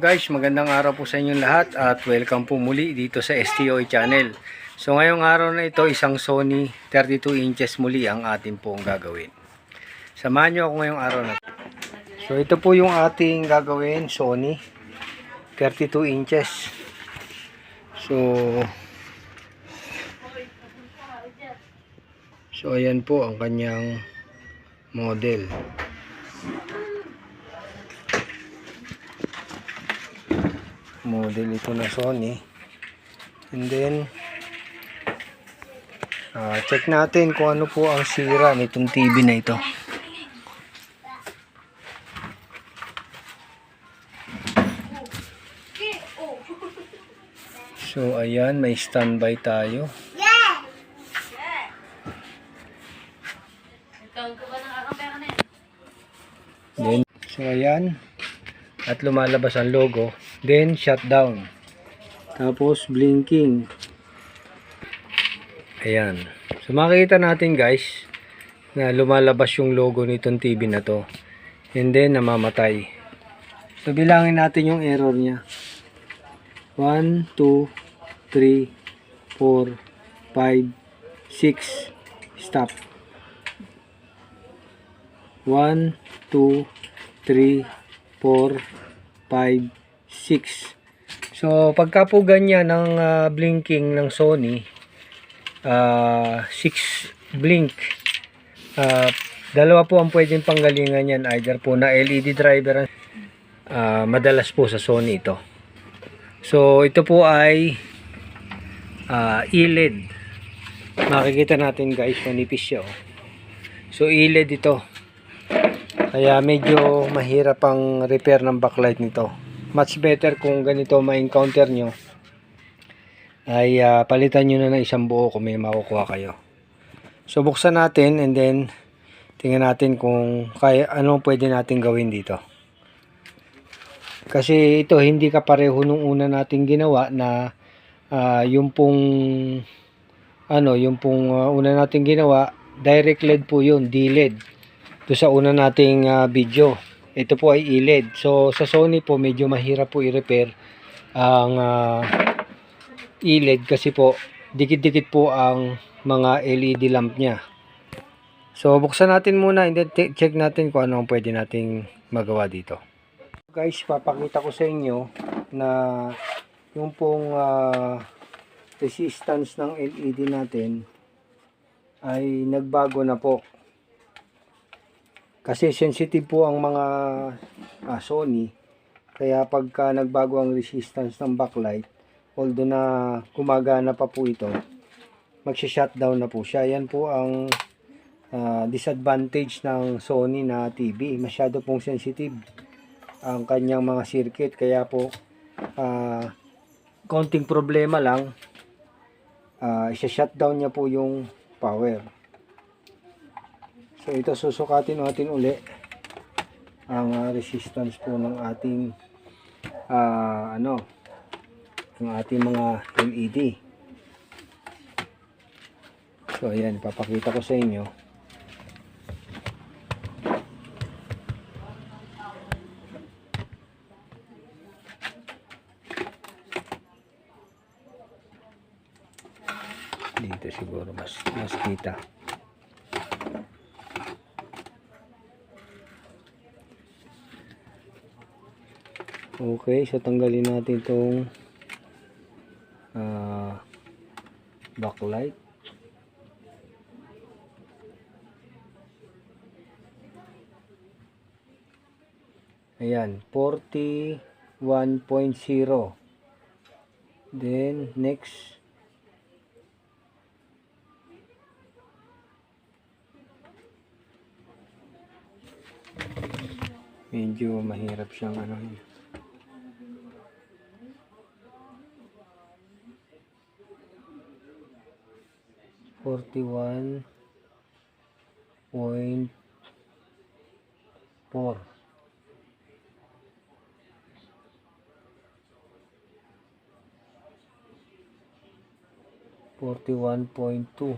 guys, magandang araw po sa inyong lahat at welcome po muli dito sa STOI channel. So ngayong araw na ito, isang Sony 32 inches muli ang ating pong gagawin. Samahan nyo ako ngayong araw na ito. So ito po yung ating gagawin, Sony 32 inches. So ayan po ang kanyang model. Model ito na Sony. And then check natin kung ano po ang sira nitong TV na ito. So ayan, may standby tayo. Then, so ayan, at lumalabas ang logo. Then shutdown. Tapos blinking. Ayan. So makikita natin guys na lumalabas yung logo nitong TV na to. And then namamatay. So bilangin natin yung error niya. 1, 2, 3, 4, 5, 6. Stop. 1, 2, 3, 4, 5, 6. So pagka po ganyan ng blinking ng Sony, 6 blink, dalawa po ang pwedeng panggalingan yan, either po na LED driver, madalas po sa Sony ito. So ito po ay e-LED. Makikita natin guys, manipis siya. So e-LED ito, kaya medyo mahirap ang repair ng backlight nito. Much better kung ganito ma-encounter nyo ay palitan nyo na ng isang buo kung may makukuha kayo. So buksan natin and then tingnan natin kung kaya, ano pwede natin gawin dito. Kasi ito hindi kapareho nung una nating ginawa na yung pong una nating ginawa, direct LED po yun, D-LED. Ito sa una nating video. Ito po ay e-LED. So sa Sony po medyo mahirap po i-repair ang e-LED kasi po dikit-dikit po ang mga LED lamp niya. So buksan natin muna and then check natin kung ano ang pwede nating magawa dito. Guys, papakita ko sa inyo na yung pong resistance ng LED natin ay nagbago na po. Kasi sensitive po ang mga Sony, kaya pagka nagbago ang resistance ng backlight, although na gumagana pa po ito, magsha-shutdown na po siya. Yan po ang disadvantage ng Sony na TV. Masyado pong sensitive ang kanyang mga circuit, kaya po konting problema lang, isa-shutdown niya po yung power. So ito susukatin natin uli ang resistance po ng ating ng ating mga LED. So ayan, papakita ko sa inyo. Dito siguro mas kita. Okay, so tanggalin natin itong backlight. Ayan, 41.0. Then next, medyo mahirap siyang 41.4. 41.2.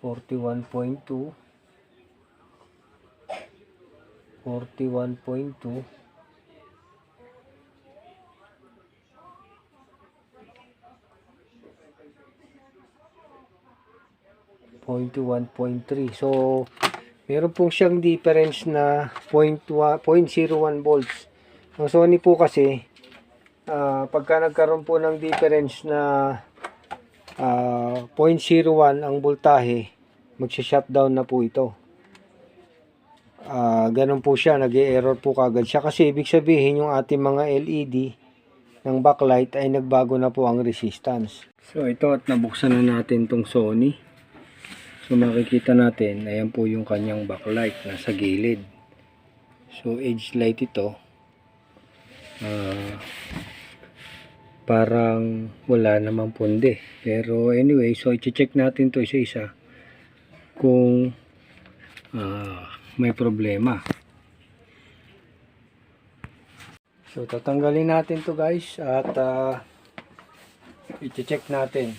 41.2, 41.2, 0.1.3. So, meron pong siyang difference na 0.01 volts. Ang Sony po kasi, pagka nagkaroon po ng difference na 0.01 ang voltahe, magsha-shutdown na po ito. Ganun po siya, nag-e-error po kagad siya. Kasi ibig sabihin yung ating mga LED ng backlight ay nagbago na po ang resistance. So, ito at nabuksan na natin tong Sony. So makikita natin, ayan po yung kanyang backlight nasa gilid. So edge light ito. Parang wala namang punde. Pero anyway, so i-check natin to isa-isa kung may problema. So tatanggalin natin to guys at i-check natin.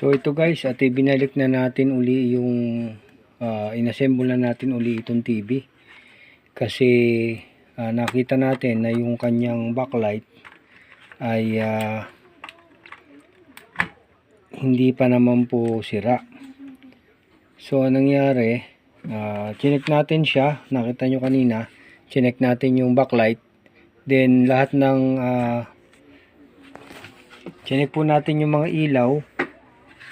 So ito guys, at ibinalik na natin uli yung inassemble na natin uli itong TV kasi nakita natin na yung kanyang backlight ay hindi pa naman po sira. So anong nangyari, chinek natin siya, nakita nyo kanina, chinek natin yung backlight, then lahat ng chinek po natin yung mga ilaw.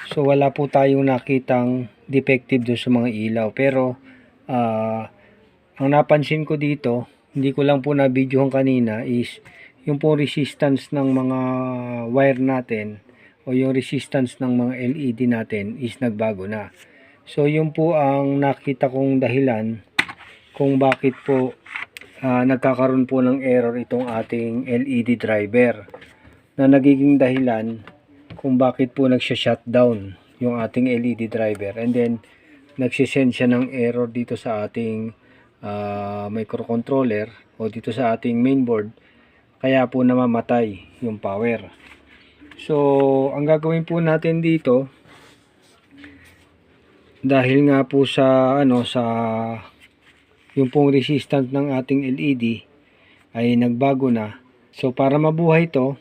So wala po tayong nakitang defective doon sa mga ilaw. Pero ang napansin ko dito, hindi ko lang po na-videohan kanina, is yung po resistance ng mga wire natin o yung resistance ng mga LED natin is nagbago na. So yun po ang nakita kong dahilan kung bakit po nagkakaroon po ng error itong ating LED driver, na nagiging dahilan kung bakit po nagsha-shutdown yung ating LED driver, and then nagsisend siya ng error dito sa ating microcontroller o dito sa ating mainboard, kaya po namamatay yung power. So ang gagawin po natin dito, dahil nga po sa yung pong resistance ng ating LED ay nagbago na, so para mabuhay to,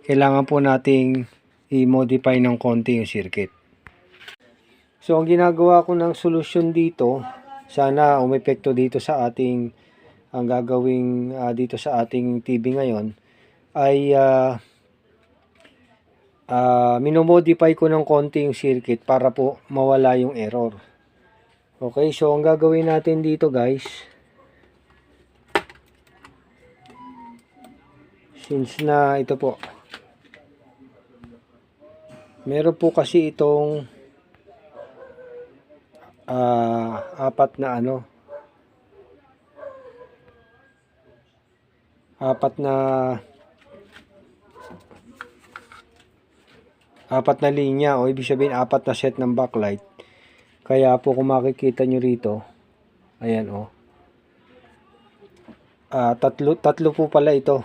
kailangan po nating i-modify ng konti yung circuit. So ang ginagawa ko ng solusyon dito, sana umepekto dito sa ating, ang gagawing dito sa ating TV ngayon, ay minomodify ko ng konti yung circuit para po mawala yung error. Okay, so ang gagawin natin dito guys, since na ito po, meron po kasi itong apat na linya, o ibig sabihin apat na set ng backlight. Kaya po kung makikita nyo rito, ayan tatlo po pala ito,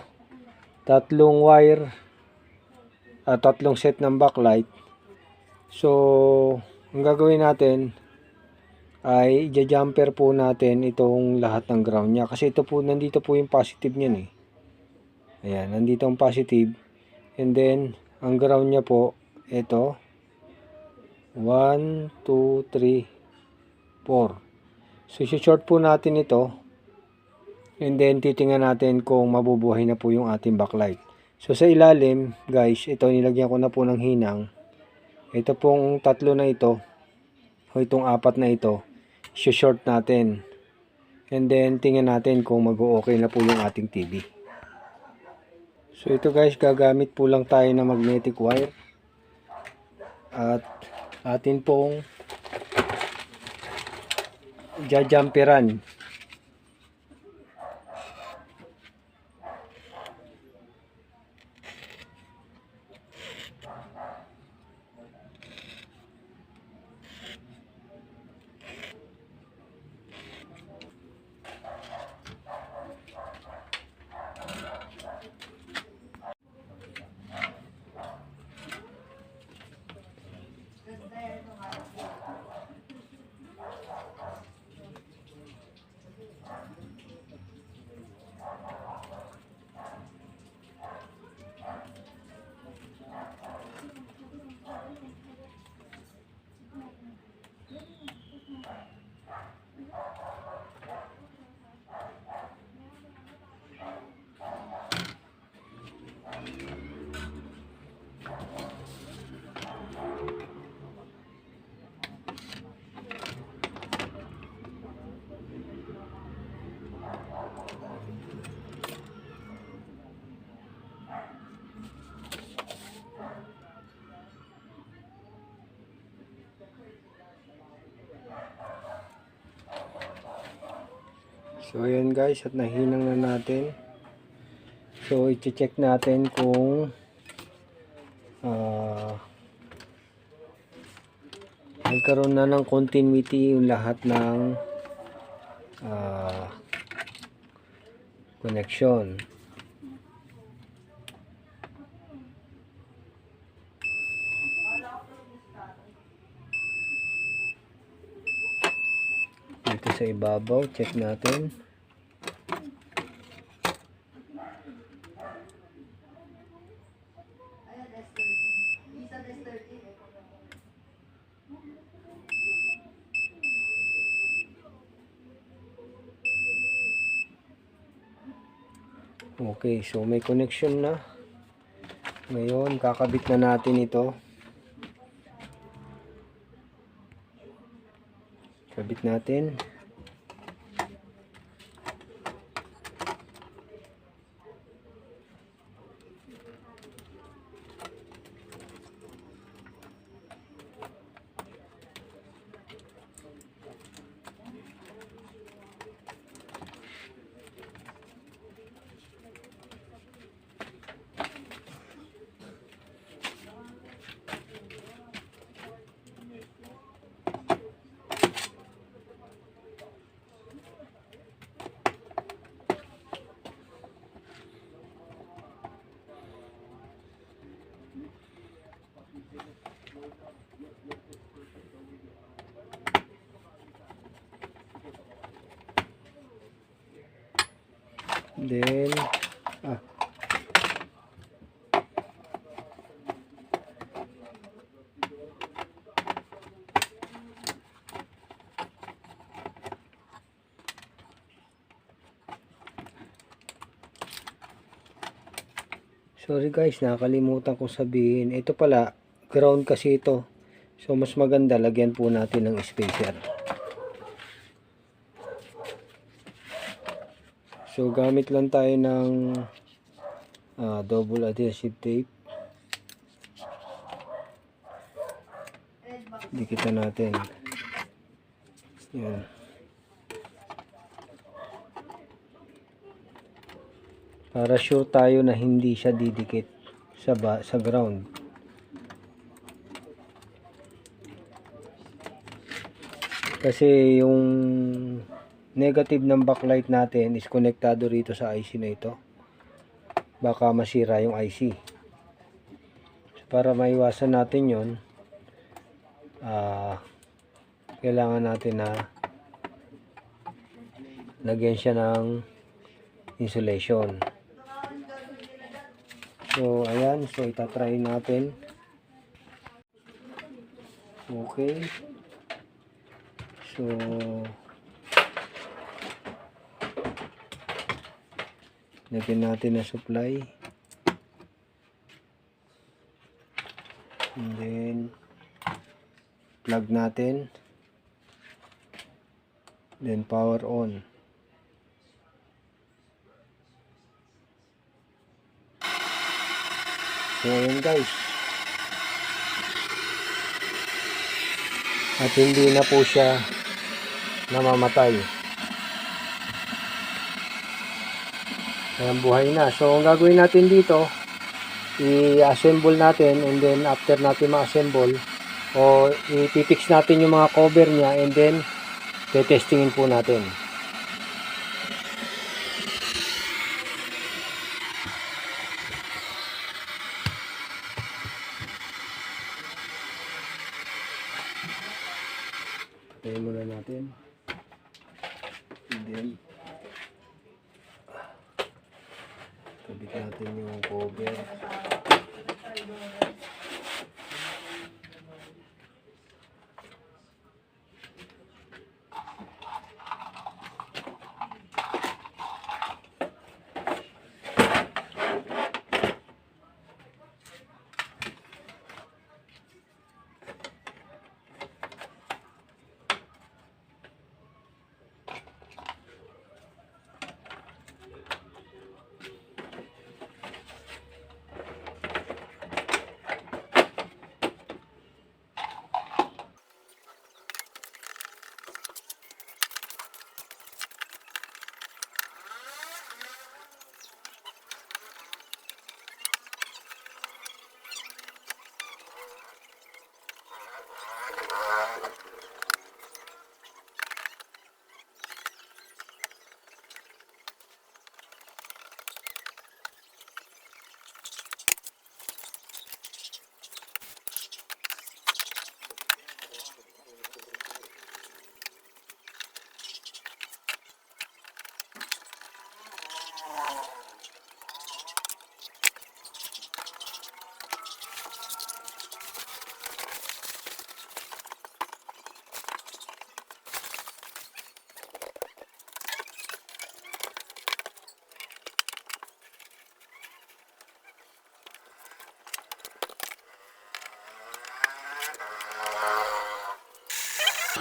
tatlong wire, tatlong set ng backlight. So ang gagawin natin ay i-jumper po natin itong lahat ng ground niya, kasi ito po, nandito po yung positive niyan ayan, nandito ang positive, and then ang ground niya po ito, 1, 2, 3, 4. So short po natin ito, and then titingnan natin kung mabubuhay na po yung ating backlight. So sa ilalim guys, ito nilagyan ko na po ng hinang. Ito pong tatlo na ito o itong apat na ito, short natin, and then tingnan natin kung mag-o-okay na po yung ating TV. So ito guys, gagamit po lang tayo ng magnetic wire at atin pong jajamperan. So ayan guys, at nahinang na natin. So i-check natin kung nagkaroon na ng continuity yung lahat ng connection. Dito sa ibabaw, check natin. Okay, so may connection na. Ngayon, kakabit na natin ito. Kabit natin. Then, sorry guys, nakalimutan ko sabihin. Ito pala, ground kasi ito. So, mas maganda, lagyan po natin ng spacer. So, gamit lang tayo ng double adhesive tape. Dikitan natin. Yan. Para sure tayo na hindi siya didikit sa ground. Kasi yung negative ng backlight natin is konektado rito sa IC na ito. Baka masira yung IC. So, para maiwasan natin yon, kailangan natin na lagyan siya ng insulation. So ayan, so itatry natin. Okay. So lagyan natin na supply. And then plug natin. Then power on. So ayan guys. At hindi na po siya namamatay. Ayan, buhay na. So, ang gagawin natin dito, i-assemble natin, and then after natin ma-assemble, o i-fix natin yung mga cover niya, and then te-testingin po natin. Patayin muna natin. And then kabit natin yung cover.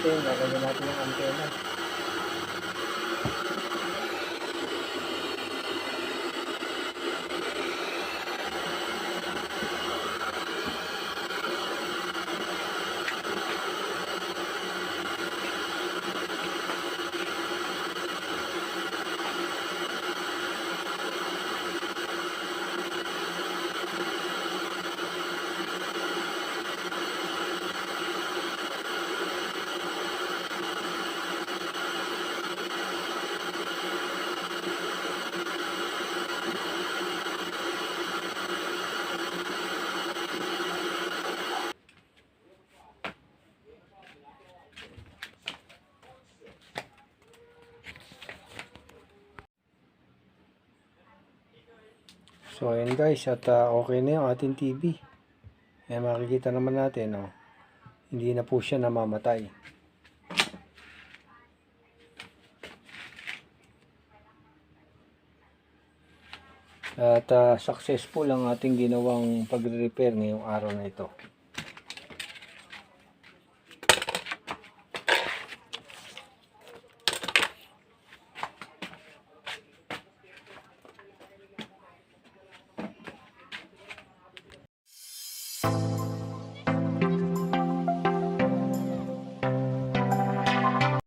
Ito yung gagawin natin yung antena. So ayan guys, at okay na yung ating TV. Ayan, makikita naman natin, oh, hindi na po siya namamatay. At successful ang ating ginawang pagre-repair ngayong araw na ito.